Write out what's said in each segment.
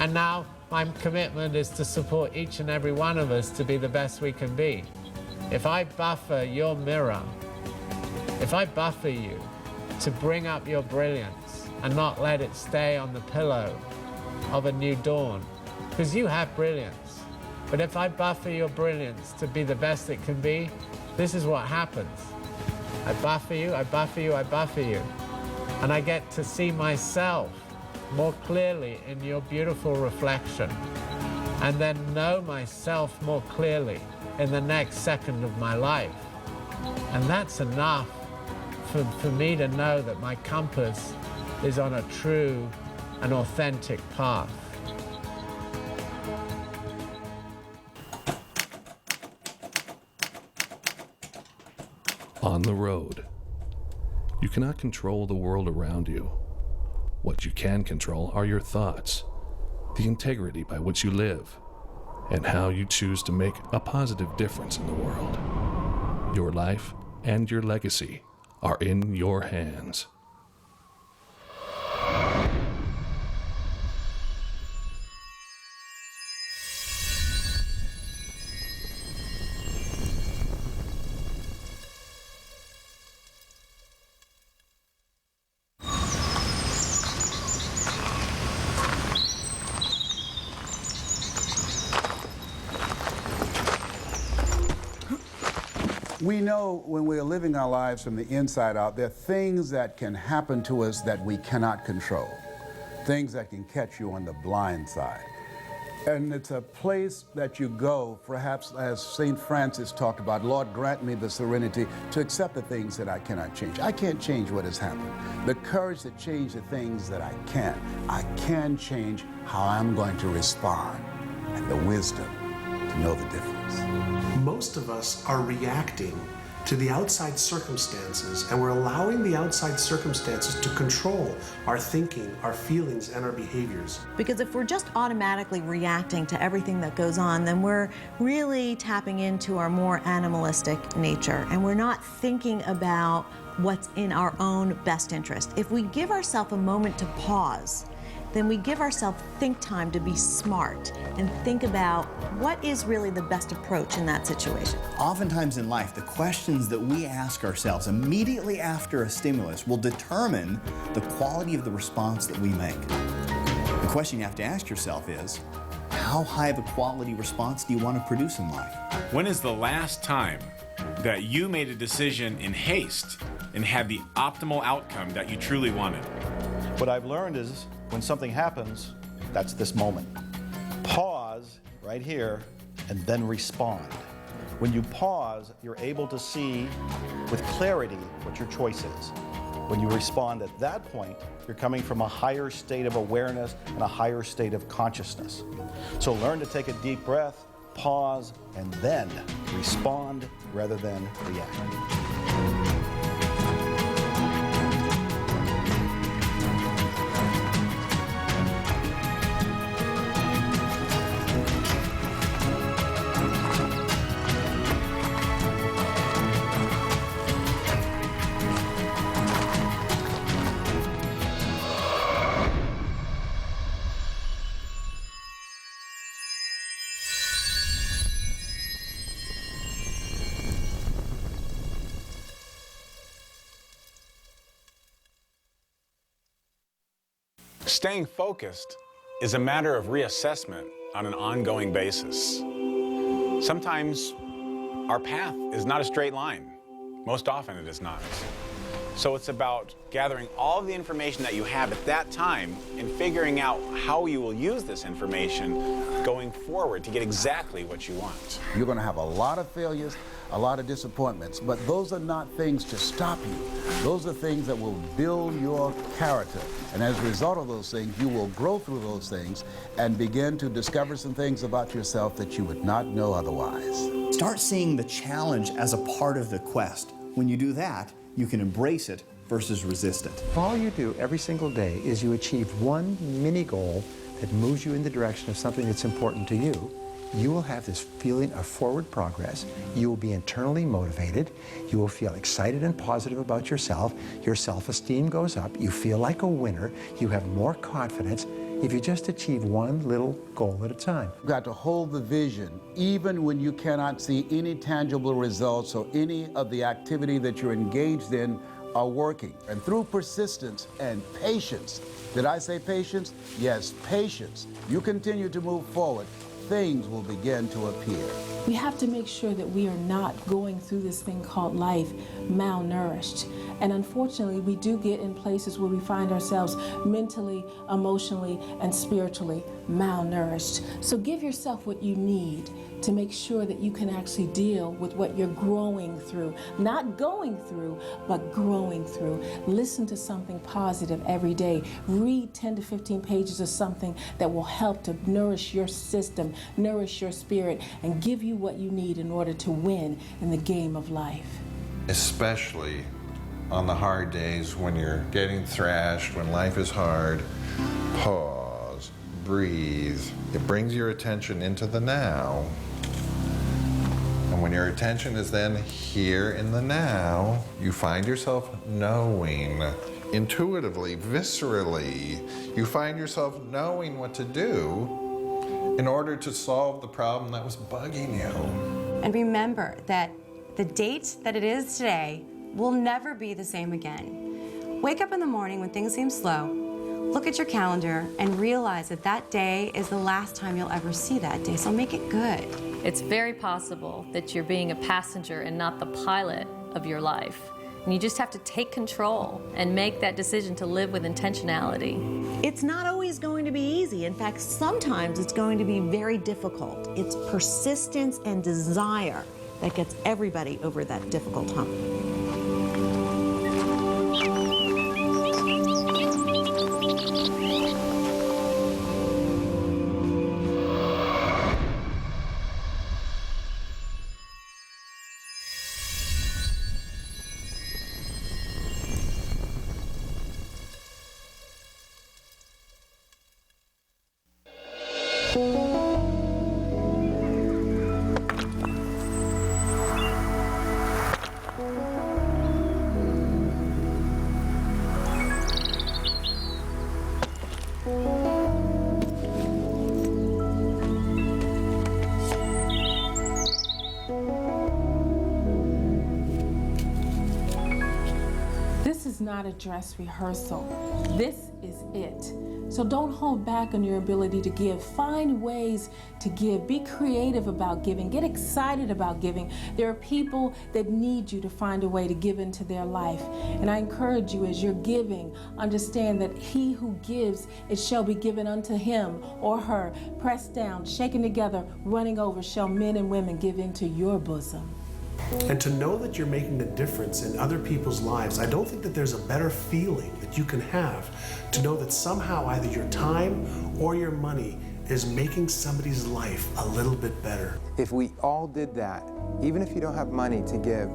And now my commitment is to support each and every one of us to be the best we can be. If I buffer your mirror, if I buffer you to bring up your brilliance and not let it stay on the pillow of a new dawn, because you have brilliance, but if I buffer your brilliance to be the best it can be, this is what happens. I buffer you, I buffer you, I buffer you, and I get to see myself more clearly in your beautiful reflection, and then know myself more clearly in the next second of my life. And that's enough for me to know that my compass is on a true and authentic path. On the road. You cannot control the world around you. What you can control are your thoughts, the integrity by which you live, and how you choose to make a positive difference in the world. Your life and your legacy are in your hands. We know when we are living our lives from the inside out, there are things that can happen to us that we cannot control, things that can catch you on the blind side. And it's a place that you go, perhaps as St. Francis talked about, Lord, grant me the serenity to accept the things that I cannot change. I can't change what has happened. The courage to change the things that I can. I can change how I'm going to respond, and the wisdom to know the difference. Most of us are reacting to the outside circumstances, and we're allowing the outside circumstances to control our thinking, our feelings, and our behaviors. Because if we're just automatically reacting to everything that goes on, then we're really tapping into our more animalistic nature, and we're not thinking about what's in our own best interest. If we give ourselves a moment to pause, then we give ourselves think time to be smart and think about what is really the best approach in that situation. Oftentimes in life, the questions that we ask ourselves immediately after a stimulus will determine the quality of the response that we make. The question you have to ask yourself is, how high of a quality response do you want to produce in life? When is the last time that you made a decision in haste and had the optimal outcome that you truly wanted? What I've learned is when something happens, that's this moment. Pause right here and then respond. When you pause, you're able to see with clarity what your choice is. When you respond at that point, you're coming from a higher state of awareness and a higher state of consciousness. So learn to take a deep breath, pause, and then respond rather than react. Staying focused is a matter of reassessment on an ongoing basis. Sometimes our path is not a straight line. Most often it is not. So it's about gathering all of the information that you have at that time and figuring out how you will use this information going forward to get exactly what you want. You're going to have a lot of failures, a lot of disappointments, but those are not things to stop you. Those are things that will build your character. And as a result of those things, you will grow through those things and begin to discover some things about yourself that you would not know otherwise. Start seeing the challenge as a part of the quest. When you do that, you can embrace it versus resist it. All you do every single day is you achieve one mini goal that moves you in the direction of something that's important to you. You will have this feeling of forward progress. You will be internally motivated. You will feel excited and positive about yourself. Your self-esteem goes up. You feel like a winner. You have more confidence. if you just achieve one little goal at a time. You've got to hold the vision, even when you cannot see any tangible results or any of the activity that you're engaged in are working. And through persistence and patience, did I say patience? Yes, patience. You continue to move forward, things will begin to appear. We have to make sure that we are not going through this thing called life malnourished. And unfortunately, we do get in places where we find ourselves mentally, emotionally, and spiritually malnourished. So give yourself what you need to make sure that you can actually deal with what you're growing through. Not going through, but growing through. Listen to something positive every day. Read 10 to 15 pages of something that will help to nourish your system, nourish your spirit, and give you what you need in order to win in the game of life. Especially on the hard days when you're getting thrashed, when life is hard, pause, breathe. It brings your attention into the now. And when your attention is then here in the now, you find yourself knowing, intuitively, viscerally, you find yourself knowing what to do in order to solve the problem that was bugging you. And remember that the date that it is today will never be the same again. Wake up in the morning when things seem slow, look at your calendar, and realize that that day is the last time you'll ever see that day, so make it good. It's very possible that you're being a passenger and not the pilot of your life. And you just have to take control and make that decision to live with intentionality. It's not always going to be easy. In fact, sometimes it's going to be very difficult. It's persistence and desire that gets everybody over that difficult hump. This is not a dress rehearsal. This is it. So don't hold back on your ability to give. Find ways to give. Be creative about giving. Get excited about giving. There are people that need you to find a way to give into their life. And I encourage you, as you're giving, understand that he who gives, it shall be given unto him or her. Pressed down, shaken together, running over, shall men and women give into your bosom. And to know that you're making a difference in other people's lives, I don't think that there's a better feeling that you can have to know that somehow either your time or your money is making somebody's life a little bit better. If we all did that, even if you don't have money to give,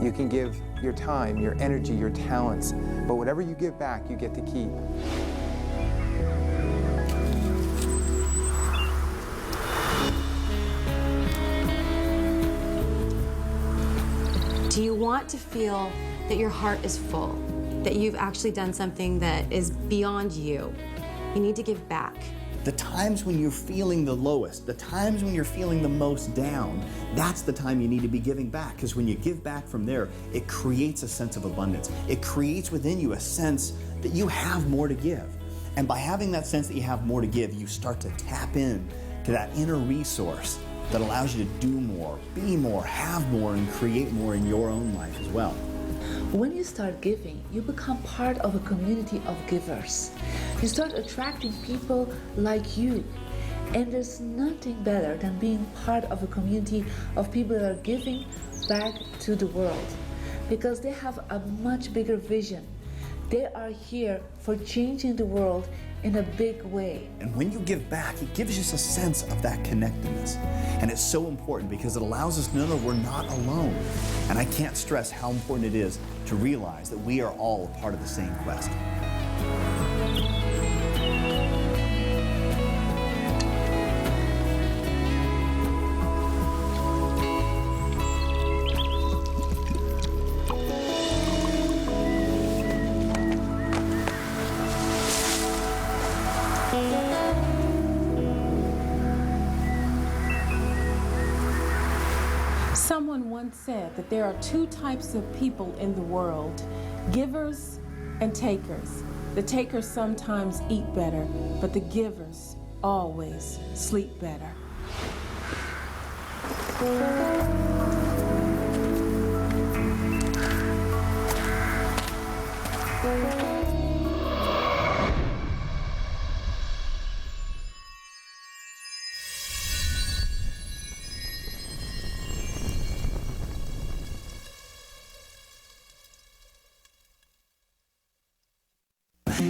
you can give your time, your energy, your talents, but whatever you give back, you get to keep. Do you want to feel that your heart is full, that you've actually done something that is beyond you? You need to give back. The times when you're feeling the lowest, the times when you're feeling the most down, that's the time you need to be giving back, because when you give back from there, it creates a sense of abundance. It creates within you a sense that you have more to give. And by having that sense that you have more to give, you start to tap in to that inner resource that allows you to do more, be more, have more, and create more in your own life as well. When you start giving, you become part of a community of givers. You start attracting people like you. And there's nothing better than being part of a community of people that are giving back to the world, because they have a much bigger vision. They are here for changing the world in a big way. And when you give back, it gives us a sense of that connectedness. And it's so important because it allows us to know that we're not alone. And I can't stress how important it is to realize that we are all a part of the same quest. Thank you. Someone once said that there are two types of people in the world, givers and takers. The takers sometimes eat better, but the givers always sleep better.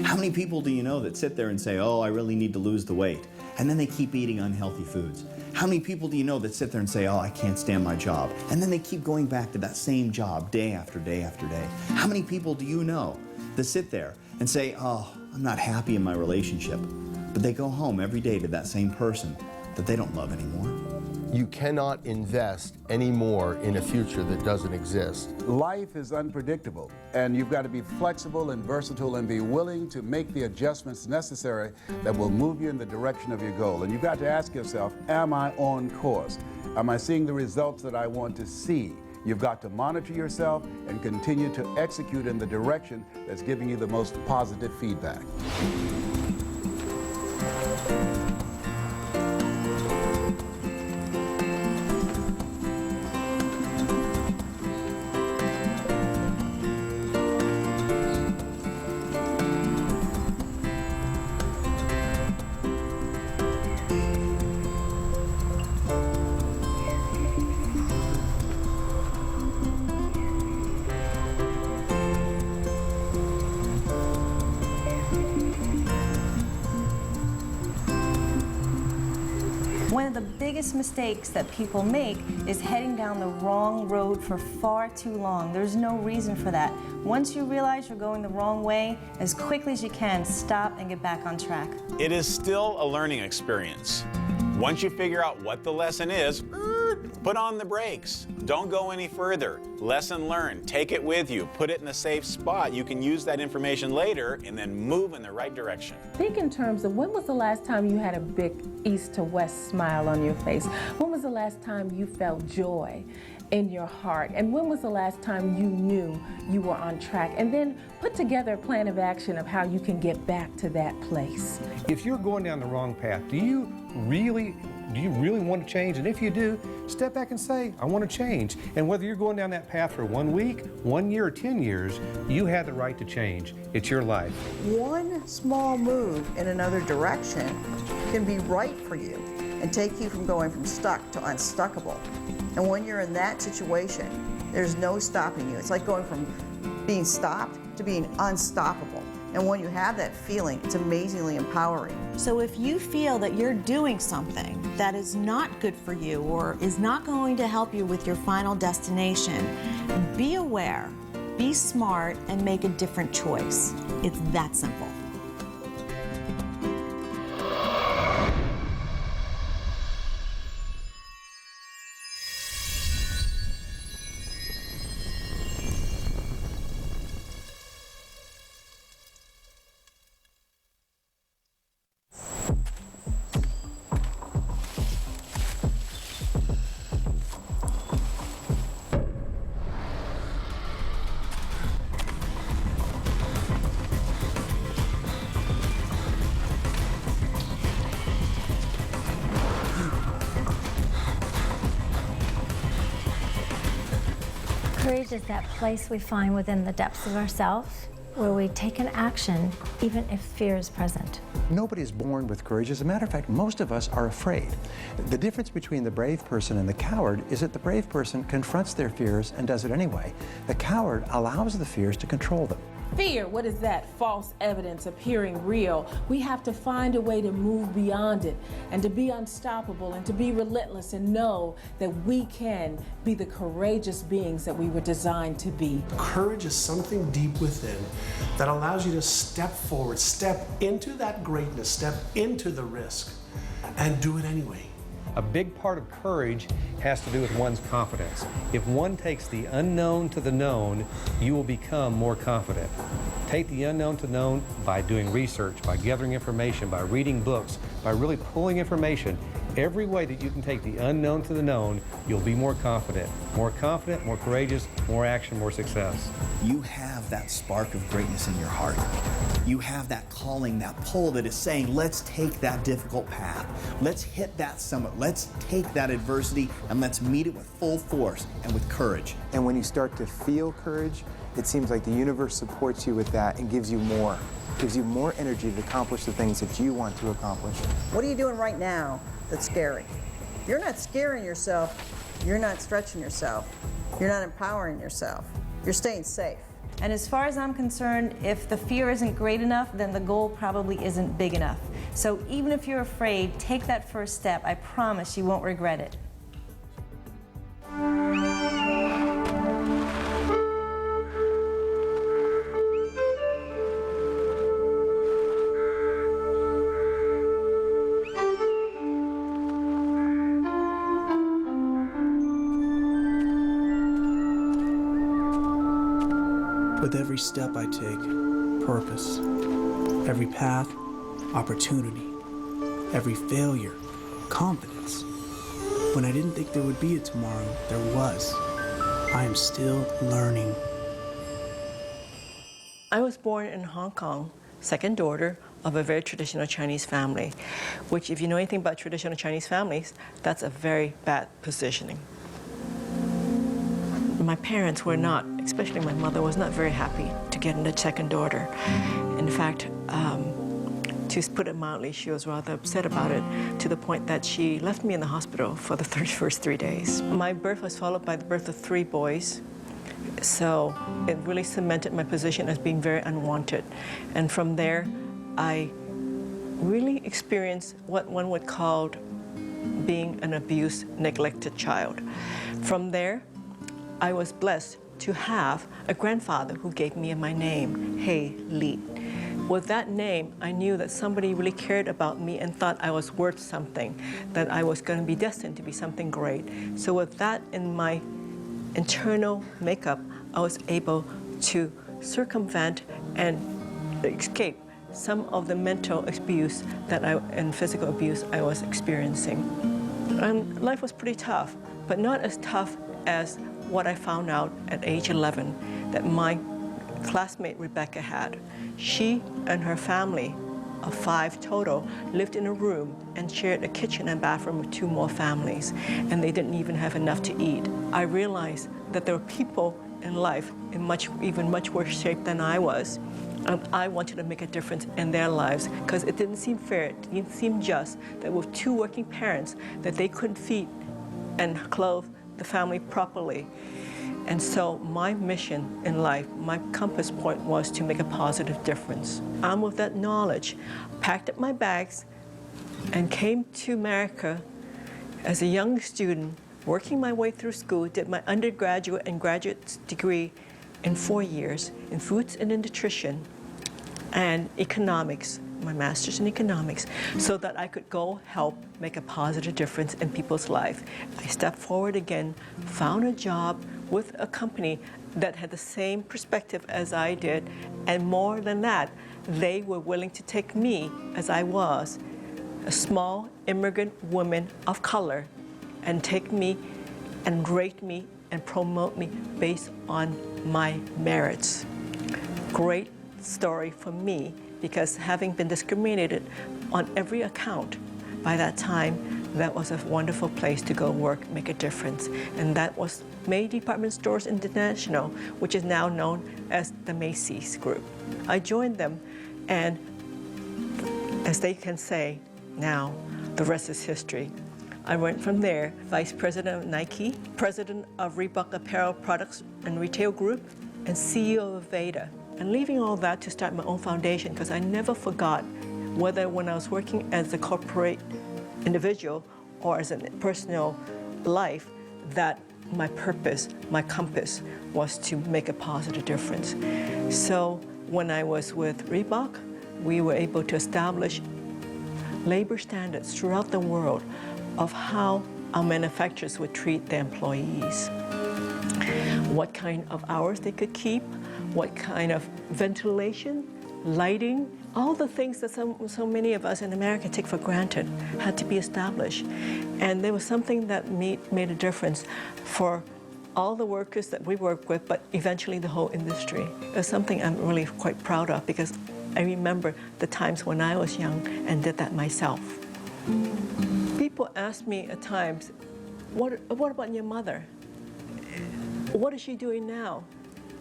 How many people do you know that sit there and say, oh, I really need to lose the weight, and then they keep eating unhealthy foods? How many people do you know that sit there and say, oh, I can't stand my job, and then they keep going back to that same job day after day after day? How many people do you know that sit there and say, oh, I'm not happy in my relationship, but they go home every day to that same person that they don't love anymore? You cannot invest any more in a future that doesn't exist. Life is unpredictable, and you've got to be flexible and versatile and be willing to make the adjustments necessary that will move you in the direction of your goal. And you've got to ask yourself, am I on course? Am I seeing the results that I want to see? You've got to monitor yourself and continue to execute in the direction that's giving you the most positive feedback. One of the biggest mistakes that people make is heading down the wrong road for far too long. There's no reason for that. Once you realize you're going the wrong way, as quickly as you can, stop and get back on track. It is still a learning experience. Once you figure out what the lesson is, put on the brakes. Don't go any further. Lesson learned. Take it with you. Put it in a safe spot. You can use that information later and then move in the right direction. Think in terms of when was the last time you had a big east to west smile on your face? When was the last time you felt joy in your heart? And when was the last time you knew you were on track? And then put together a plan of action of how you can get back to that place. If you're going down the wrong path, do you really want to change? And if you do, step back and say, I want to change. And whether you're going down that path for 1 week, 1 year, or 10 years, you have the right to change. It's your life. One small move in another direction can be right for you and take you from going from stuck to unstuckable. And when you're in that situation, there's no stopping you. It's like going from being stopped to being unstoppable. And when you have that feeling, it's amazingly empowering. So if you feel that you're doing something that is not good for you or is not going to help you with your final destination, be aware, be smart, and make a different choice. It's that simple. Courage is that place we find within the depths of ourselves where we take an action even if fear is present. Nobody is born with courage. As a matter of fact, most of us are afraid. The difference between the brave person and the coward is that the brave person confronts their fears and does it anyway. The coward allows the fears to control them. Fear, what is that? False evidence appearing real. We have to find a way to move beyond it and to be unstoppable and to be relentless and know that we can be the courageous beings that we were designed to be. Courage is something deep within that allows you to step forward, step into that greatness, step into the risk, and do it anyway. A big part of courage has to do with one's confidence. If one takes the unknown to the known, you will become more confident. Take the unknown to known by doing research, by gathering information, by reading books, by really pulling information. Every way that you can take the unknown to the known, you'll be more confident, more courageous, more action, more success. You have that spark of greatness in your heart. You have that calling, that pull that is saying, let's take that difficult path. Let's hit that summit. Let's take that adversity and let's meet it with full force and with courage. And when you start to feel courage, it seems like the universe supports you with that and gives you more. Gives you more energy to accomplish the things that you want to accomplish. What are you doing right now that's scary? You're not scaring yourself. You're not stretching yourself. You're not empowering yourself. You're staying safe. And as far as I'm concerned, if the fear isn't great enough, then the goal probably isn't big enough. So even if you're afraid, take that first step. I promise you won't regret it. With every step I take, purpose. Every path, opportunity. Every failure, confidence. When I didn't think there would be a tomorrow, there was. I am still learning. I was born in Hong Kong, second daughter of a very traditional Chinese family, which if you know anything about traditional Chinese families, that's a very bad positioning. My parents were not, especially my mother, was not very happy to get a second daughter. In fact, to put it mildly, she was rather upset about it to the point that she left me in the hospital for the first 3 days. My birth was followed by the birth of 3 boys, so it really cemented my position as being very unwanted. And from there, I really experienced what one would call being an abused, neglected child. From there, I was blessed to have a grandfather who gave me my name, Hei Li. With that name, I knew that somebody really cared about me and thought I was worth something, that I was going to be destined to be something great. So with that in my internal makeup, I was able to circumvent and escape some of the mental abuse and physical abuse I was experiencing. And life was pretty tough, but not as tough as what I found out at age 11 that my classmate Rebecca had. She and her family of 5 total lived in a room and shared a kitchen and bathroom with 2 more families, and they didn't even have enough to eat. I realized that there were people in life in even much worse shape than I was, and I wanted to make a difference in their lives because it didn't seem fair, it didn't seem just that with 2 working parents that they couldn't feed and clothe the family properly. And so my mission in life, my compass point was to make a positive difference. And with that knowledge, packed up my bags and came to America as a young student, working my way through school, did my undergraduate and graduate degree in 4 years in foods and in nutrition and economics, my master's in economics, so that I could go help make a positive difference in people's life. I stepped forward again, found a job with a company that had the same perspective as I did, and more than that, they were willing to take me as I was, a small immigrant woman of color, and take me and rate me and promote me based on my merits. Great story for me, because having been discriminated on every account, by that time, that was a wonderful place to go work, make a difference. And that was May Department Stores International, which is now known as the Macy's Group. I joined them, and as they can say now, the rest is history. I went from there, Vice President of Nike, President of Reebok Apparel Products and Retail Group, and CEO of Veda. And leaving all that to start my own foundation, because I never forgot, whether when I was working as a corporate individual or as a personal life, that my purpose, my compass, was to make a positive difference. So when I was with Reebok, we were able to establish labor standards throughout the world of how our manufacturers would treat their employees, what kind of hours they could keep, what kind of ventilation lighting, all the things that so many of us in America take for granted had to be established. And there was something that made a difference for all the workers that we work with, but eventually the whole industry. It was something I'm really quite proud of because I remember the times when I was young and did that myself. People ask me at times, what about your mother? What is she doing now?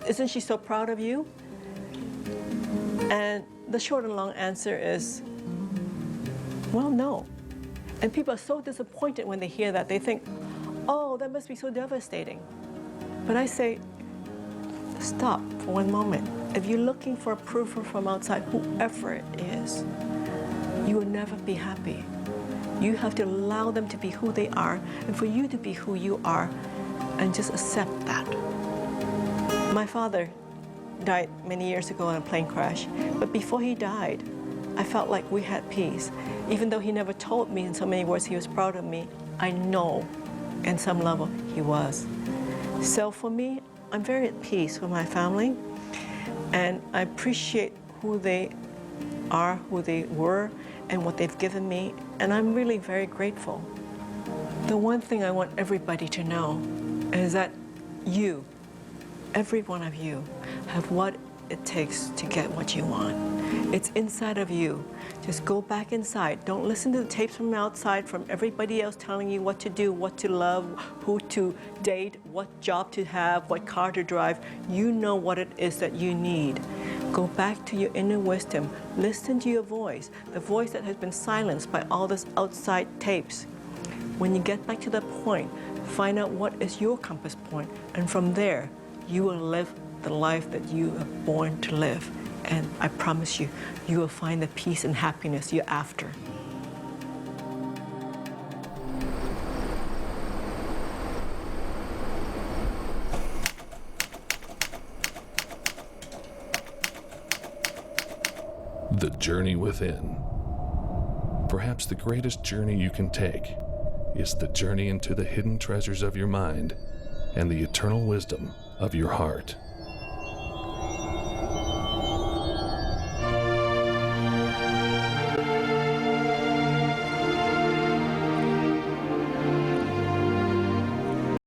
Isn't she so proud of you? And the short and long answer is, well, no. And people are so disappointed when they hear that. They think, oh, that must be so devastating. But I say, stop for one moment. If you're looking for approval from outside, whoever it is, you will never be happy. You have to allow them to be who they are, and for you to be who you are, and just accept that. My father died many years ago in a plane crash, but before he died, I felt like we had peace. Even though he never told me in so many words he was proud of me, I know in some level he was. So for me, I'm very at peace with my family, and I appreciate who they are, who they were, and what they've given me, and I'm really very grateful. The one thing I want everybody to know is that you, every one of you, have what it takes to get what you want. It's inside of you. Just go back inside. Don't listen to the tapes from outside, from everybody else telling you what to do, what to love, who to date, what job to have, what car to drive. You know what it is that you need. Go back to your inner wisdom. Listen to your voice, the voice that has been silenced by all this outside tapes. When you get back to that point, find out what is your compass point, and from there, you will live the life that you are born to live. And I promise you, you will find the peace and happiness you're after. The journey within. Perhaps the greatest journey you can take is the journey into the hidden treasures of your mind and the eternal wisdom of your heart.